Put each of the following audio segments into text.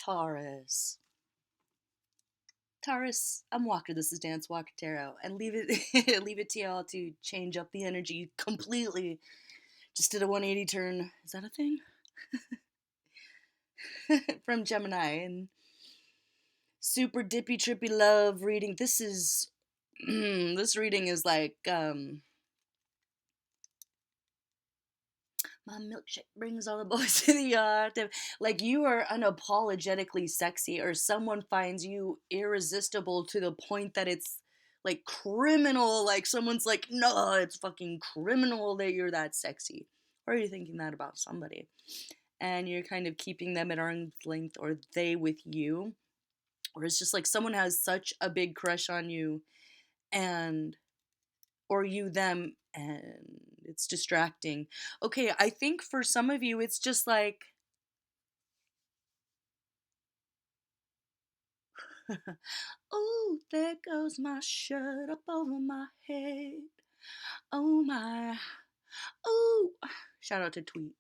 Taurus. Taurus, I'm Walker. This is Dance Walker Tarot, and leave it leave it to y'all to change up the energy completely. Just did a 180 turn. Is that a thing? From Gemini and super dippy trippy love reading. This is this reading is like my milkshake brings all the boys to the yard. Like you are unapologetically sexy, or someone finds you irresistible to the point that it's like criminal. Like someone's like, no, it's fucking criminal that you're that sexy. Or you're thinking that about somebody. And you're kind of keeping them at arm's length, or they with you. Or it's just like someone has such a big crush on you, and or you them, and it's distracting. Okay, I think for some of you it's just like oh, there goes my shirt up over my head. Oh my. Oh, shout out to Tweet.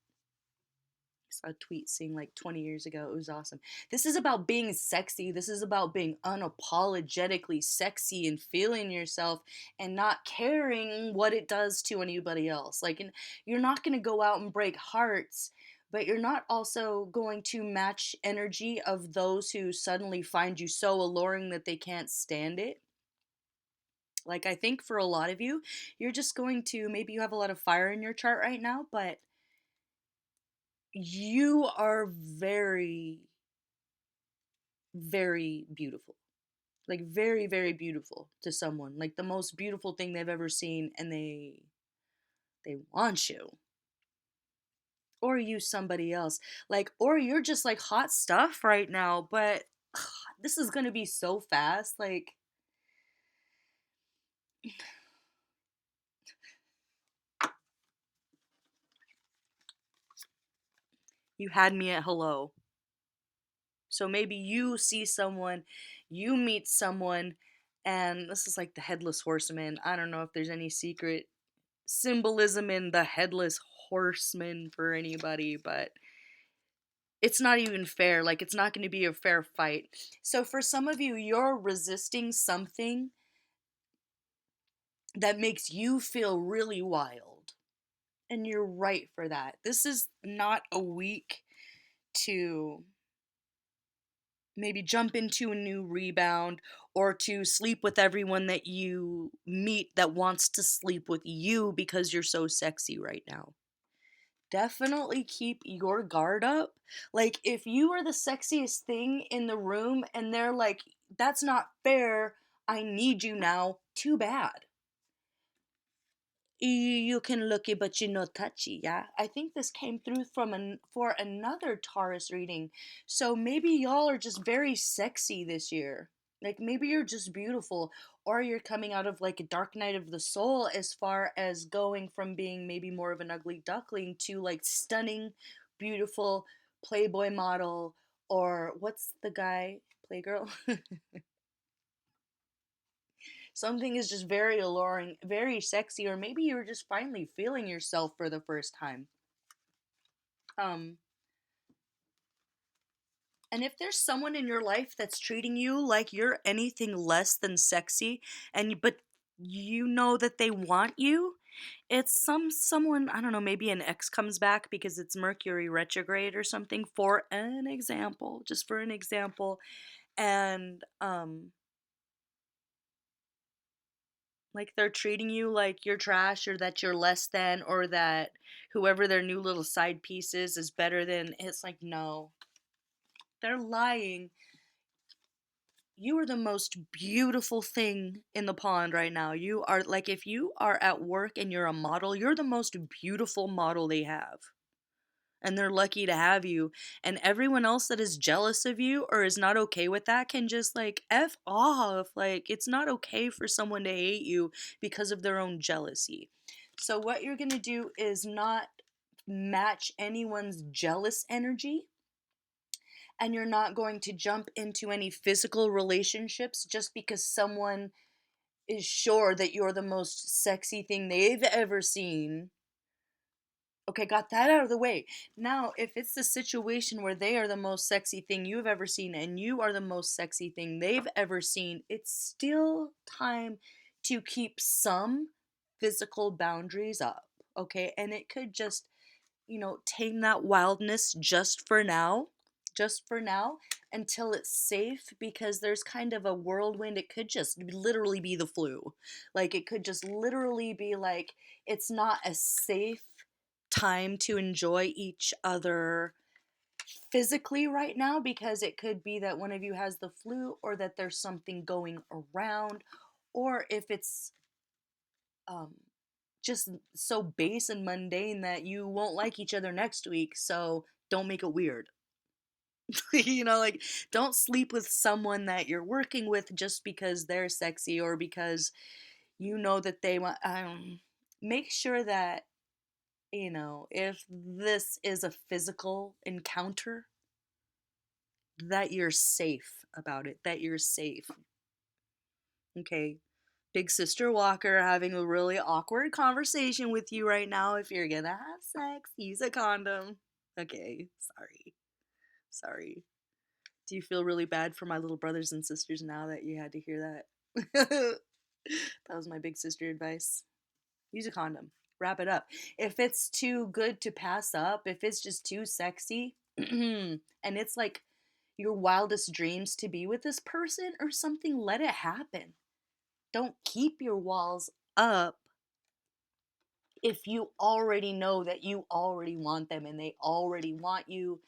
I saw a tweet saying like 20 years ago. It was awesome. This is about being sexy. This is about being unapologetically sexy and feeling yourself and not caring what it does to anybody else. Like, you're not going to go out and break hearts, but you're not also going to match energy of those who suddenly find you so alluring that they can't stand it. Like, I think for a lot of you, you're just going to, maybe you have a lot of fire in your chart right now, but you are very, very beautiful. Like very, very beautiful to someone. Like the most beautiful thing they've ever seen, and they want you. Or you somebody else. Like, or you're just like hot stuff right now, but this is gonna be so fast. Like you had me at hello. So maybe you see someone, you meet someone, and this is like the headless horseman. I don't know if there's any secret symbolism in the headless horseman for anybody, but it's not even fair. Like, it's not going to be a fair fight. So, for some of you, you're resisting something that makes you feel really wild. And you're right for that. This is not a week to maybe jump into a new rebound or to sleep with everyone that you meet that wants to sleep with you because you're so sexy right now. Definitely keep your guard up. Like, if you are the sexiest thing in the room and they're like, that's not fair, I need you now, too bad. You can looky, but you know touchy, yeah? I think this came through for another Taurus reading. So maybe y'all are just very sexy this year. Like maybe you're just beautiful, or you're coming out of like a dark night of the soul, as far as going from being maybe more of an ugly duckling to like stunning, beautiful Playboy model, or what's the guy? Playgirl? Something is just very alluring, very sexy, or maybe you're just finally feeling yourself for the first time. Um, and if there's someone in your life that's treating you like you're anything less than sexy, but you know that they want you, it's someone, I don't know, maybe an ex comes back because it's Mercury retrograde or something, for an example, just for an example, and like they're treating you like you're trash, or that you're less than, or that whoever their new little side piece is better than. It's like, no, they're lying. You are the most beautiful thing in the pond right now. You are like, if you are at work and you're a model, you're the most beautiful model they have. And they're lucky to have you. And everyone else that is jealous of you or is not okay with that can just like F off. Like, it's not okay for someone to hate you because of their own jealousy. So, what you're going to do is not match anyone's jealous energy. And you're not going to jump into any physical relationships just because someone is sure that you're the most sexy thing they've ever seen, Okay, got that out of the way. Now, if it's the situation where they are the most sexy thing you've ever seen and you are the most sexy thing they've ever seen, it's still time to keep some physical boundaries up. Okay, and it could just, tame that wildness just for now, until it's safe, because there's kind of a whirlwind. It could just literally be the flu. Like, it could just literally be like, it's not a safe time to enjoy each other physically right now, because it could be that one of you has the flu, or that there's something going around, or if it's um just so base and mundane that you won't like each other next week, so don't make it weird. Like, don't sleep with someone that you're working with just because they're sexy, or because you know that they want. Make sure that, if this is a physical encounter, that you're safe about it, that you're safe. Okay. Big Sister Walker having a really awkward conversation with you right now. If you're gonna have sex, use a condom. Okay, sorry. Sorry. Do you feel really bad for my little brothers and sisters now that you had to hear that? That was my big sister advice. Use a condom. Wrap it up. If it's too good to pass up, if it's just too sexy, and it's like your wildest dreams to be with this person or something, let it happen. Don't keep your walls up if you already know that you already want them and they already want you.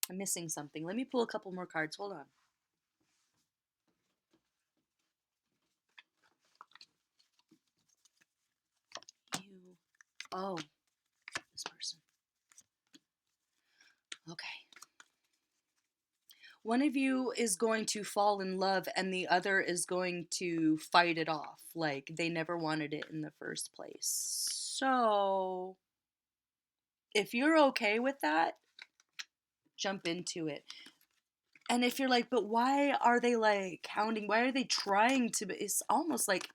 I'm missing something. Let me pull a couple more cards. Hold on. You. Oh, this person. Okay. One of you is going to fall in love and the other is going to fight it off. Like, they never wanted it in the first place. So, if you're okay with that, jump into it. And if you're like, but why are they like hounding? Why are they trying to? It's almost like,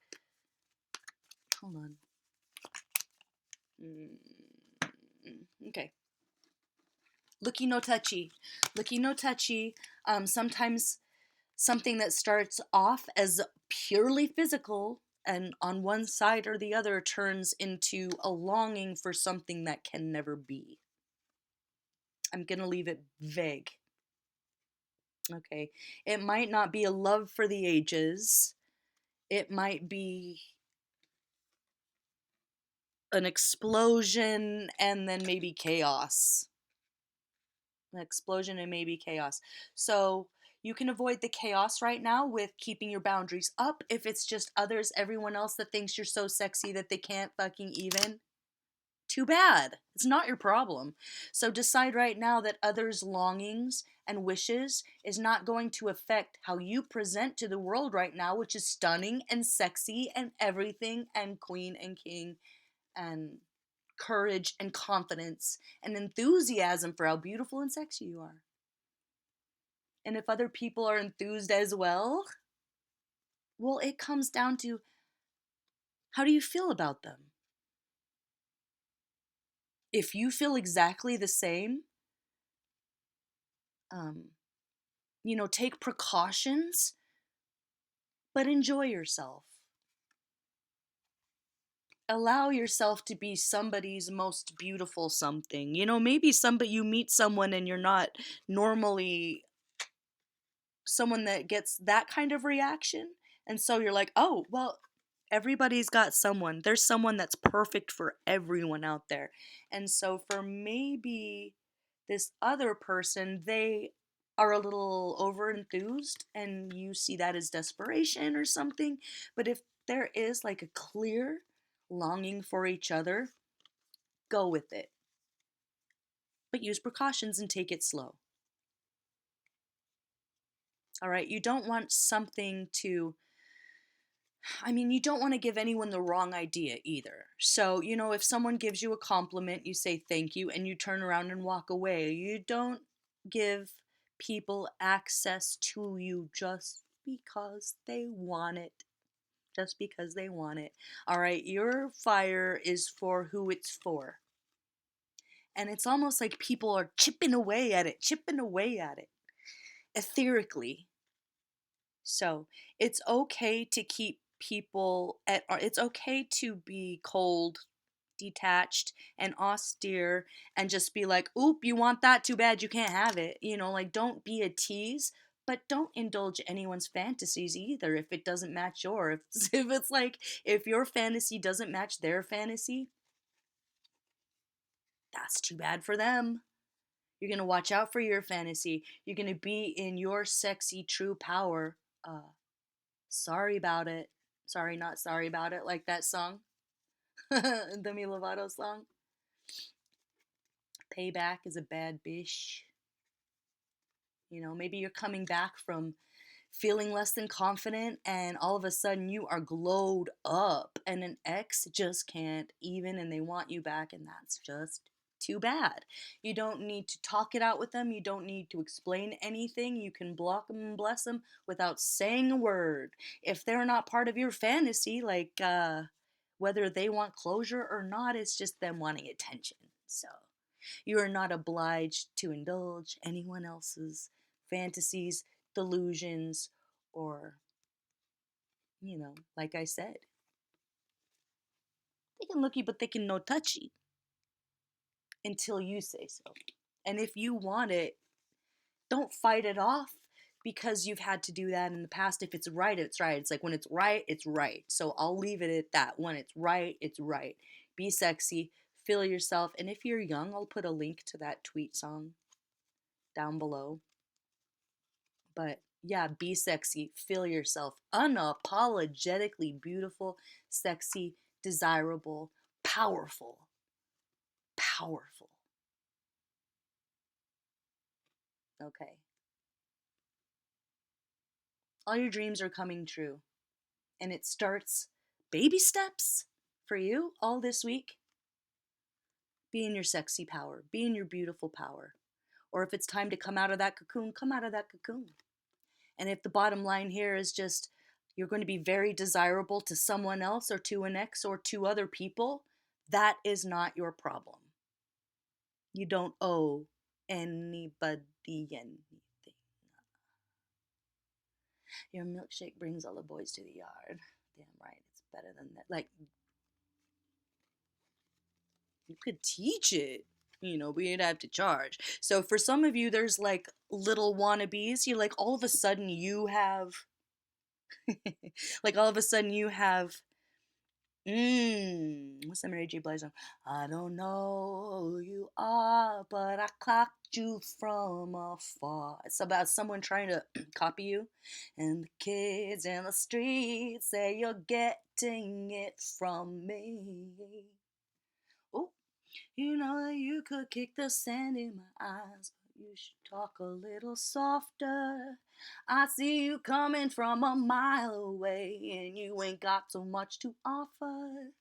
hold on. Okay. Looky no touchy. Looky no touchy. Sometimes something that starts off as purely physical and on one side or the other turns into a longing for something that can never be. I'm going to leave it vague. Okay. It might not be a love for the ages. It might be an explosion and then maybe chaos. An explosion and maybe chaos. So you can avoid the chaos right now with keeping your boundaries up. If it's just others, everyone else that thinks you're so sexy that they can't fucking even, too bad. It's not your problem. So decide right now that others' longings and wishes is not going to affect how you present to the world right now, which is stunning and sexy and everything, and queen and king and courage and confidence and enthusiasm for how beautiful and sexy you are. And if other people are enthused as well, well, it comes down to, how do you feel about them? If you feel exactly the same, um, take precautions, but enjoy yourself. Allow yourself to be somebody's most beautiful something. Maybe somebody, you meet someone and you're not normally someone that gets that kind of reaction. And so you're like, oh, well, everybody's got someone. There's someone that's perfect for everyone out there. And so for maybe this other person, they are a little over enthused and you see that as desperation or something. But if there is like a clear longing for each other, go with it. But use precautions and take it slow. All right, you don't want something to, you don't want to give anyone the wrong idea either. So, if someone gives you a compliment, you say thank you and you turn around and walk away. You don't give people access to you just because they want it. Just because they want it. All right, your fire is for who it's for. And it's almost like people are chipping away at it, etherically. So it's okay to keep people at, it's okay to be cold, detached, and austere, and just be like, oop, you want that? Too bad you can't have it. You know, like, don't be a tease, but don't indulge anyone's fantasies either if it doesn't match yours. If it's like, if your fantasy doesn't match their fantasy, that's too bad for them. You're going to watch out for your fantasy. You're going to be in your sexy true power. Sorry about it. Sorry, not sorry about it, like that song. Demi Lovato song. Payback is a bad bitch. You know, maybe you're coming back from feeling less than confident and all of a sudden you are glowed up and an ex just can't even and they want you back, and that's just too bad. You don't need to talk it out with them. You don't need to explain anything. You can block them and bless them without saying a word. If they're not part of your fantasy, like whether they want closure or not, it's just them wanting attention. So you are not obliged to indulge anyone else's fantasies, delusions, or, you know, like I said, they can look you, but they can no touch you until you say so. And if you want it, don't fight it off because you've had to do that in the past. If it's right, it's right. It's like when it's right, it's right. So I'll leave it at that. When it's right, it's right. Be sexy, feel yourself. And if you're young, I'll put a link to that tweet song down below. But yeah, be sexy, feel yourself, unapologetically beautiful, sexy, desirable, powerful. Powerful. Okay. All your dreams are coming true. And it starts baby steps for you all this week. Be in your sexy power, be in your beautiful power. Or if it's time to come out of that cocoon, come out of that cocoon. And if the bottom line here is just you're going to be very desirable to someone else or to an ex or to other people, that is not your problem. You don't owe anybody anything. Your milkshake brings all the boys to the yard. Damn right, it's better than that. Like, you could teach it, you know, but you'd have to charge. So for some of you, there's like little wannabes. You like all of a sudden you have, like all of a sudden you have, what's that Mary J. Blige song? I don't know who you are, but I clocked you from afar. It's about someone trying to copy you, and the kids in the streets say you're getting it from me. Oh, you know that you could kick the sand in my eyes, but you should talk a little softer. I see you coming from a mile away, and you ain't got so much to offer.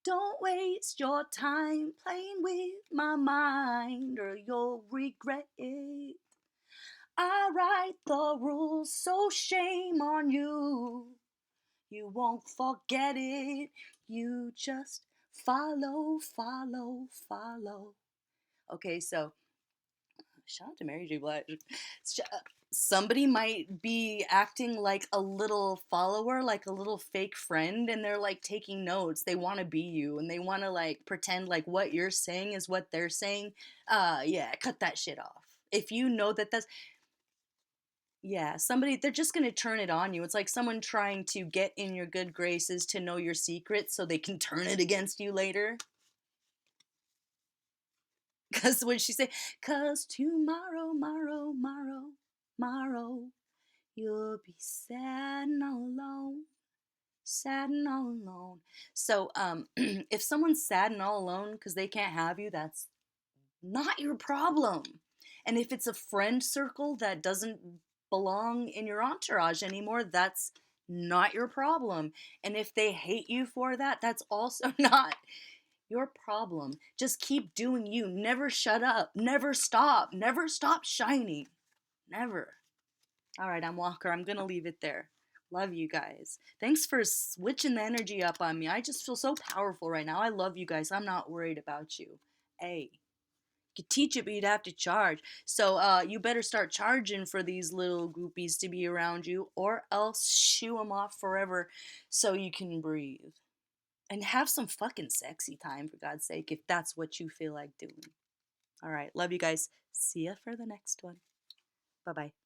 Don't waste your time playing with my mind, or you'll regret it. I write the rules, so shame on you. You won't forget it. You just follow, follow, follow. Okay, so shout out to Mary J. Blige. Somebody might be acting like a little follower, like a little fake friend, and they're like taking notes. They want to be you, and they want to like pretend like what you're saying is what they're saying. Yeah, cut that shit off. If you know that that's, yeah, somebody, they're just going to turn it on you. It's like someone trying to get in your good graces to know your secrets so they can turn it against you later. Because when she say, cause tomorrow, tomorrow, you'll be sad and all alone. Sad and all alone. So, if someone's sad and all alone because they can't have you, that's not your problem. And if it's a friend circle that doesn't belong in your entourage anymore, that's not your problem. And if they hate you for that, that's also not Your problem. Just keep doing you. Never shut up. Never stop. Never stop shining. Never. All right, I'm Walker. I'm going to leave it there. Love you guys. Thanks for switching the energy up on me. I just feel so powerful right now. I love you guys. I'm not worried about you. Hey, you could teach it, but you'd have to charge. So you better start charging for these little goopies to be around you, or else shoo them off forever so you can breathe. And have some fucking sexy time, for God's sake, if that's what you feel like doing. All right, love you guys. See ya for the next one. Bye bye.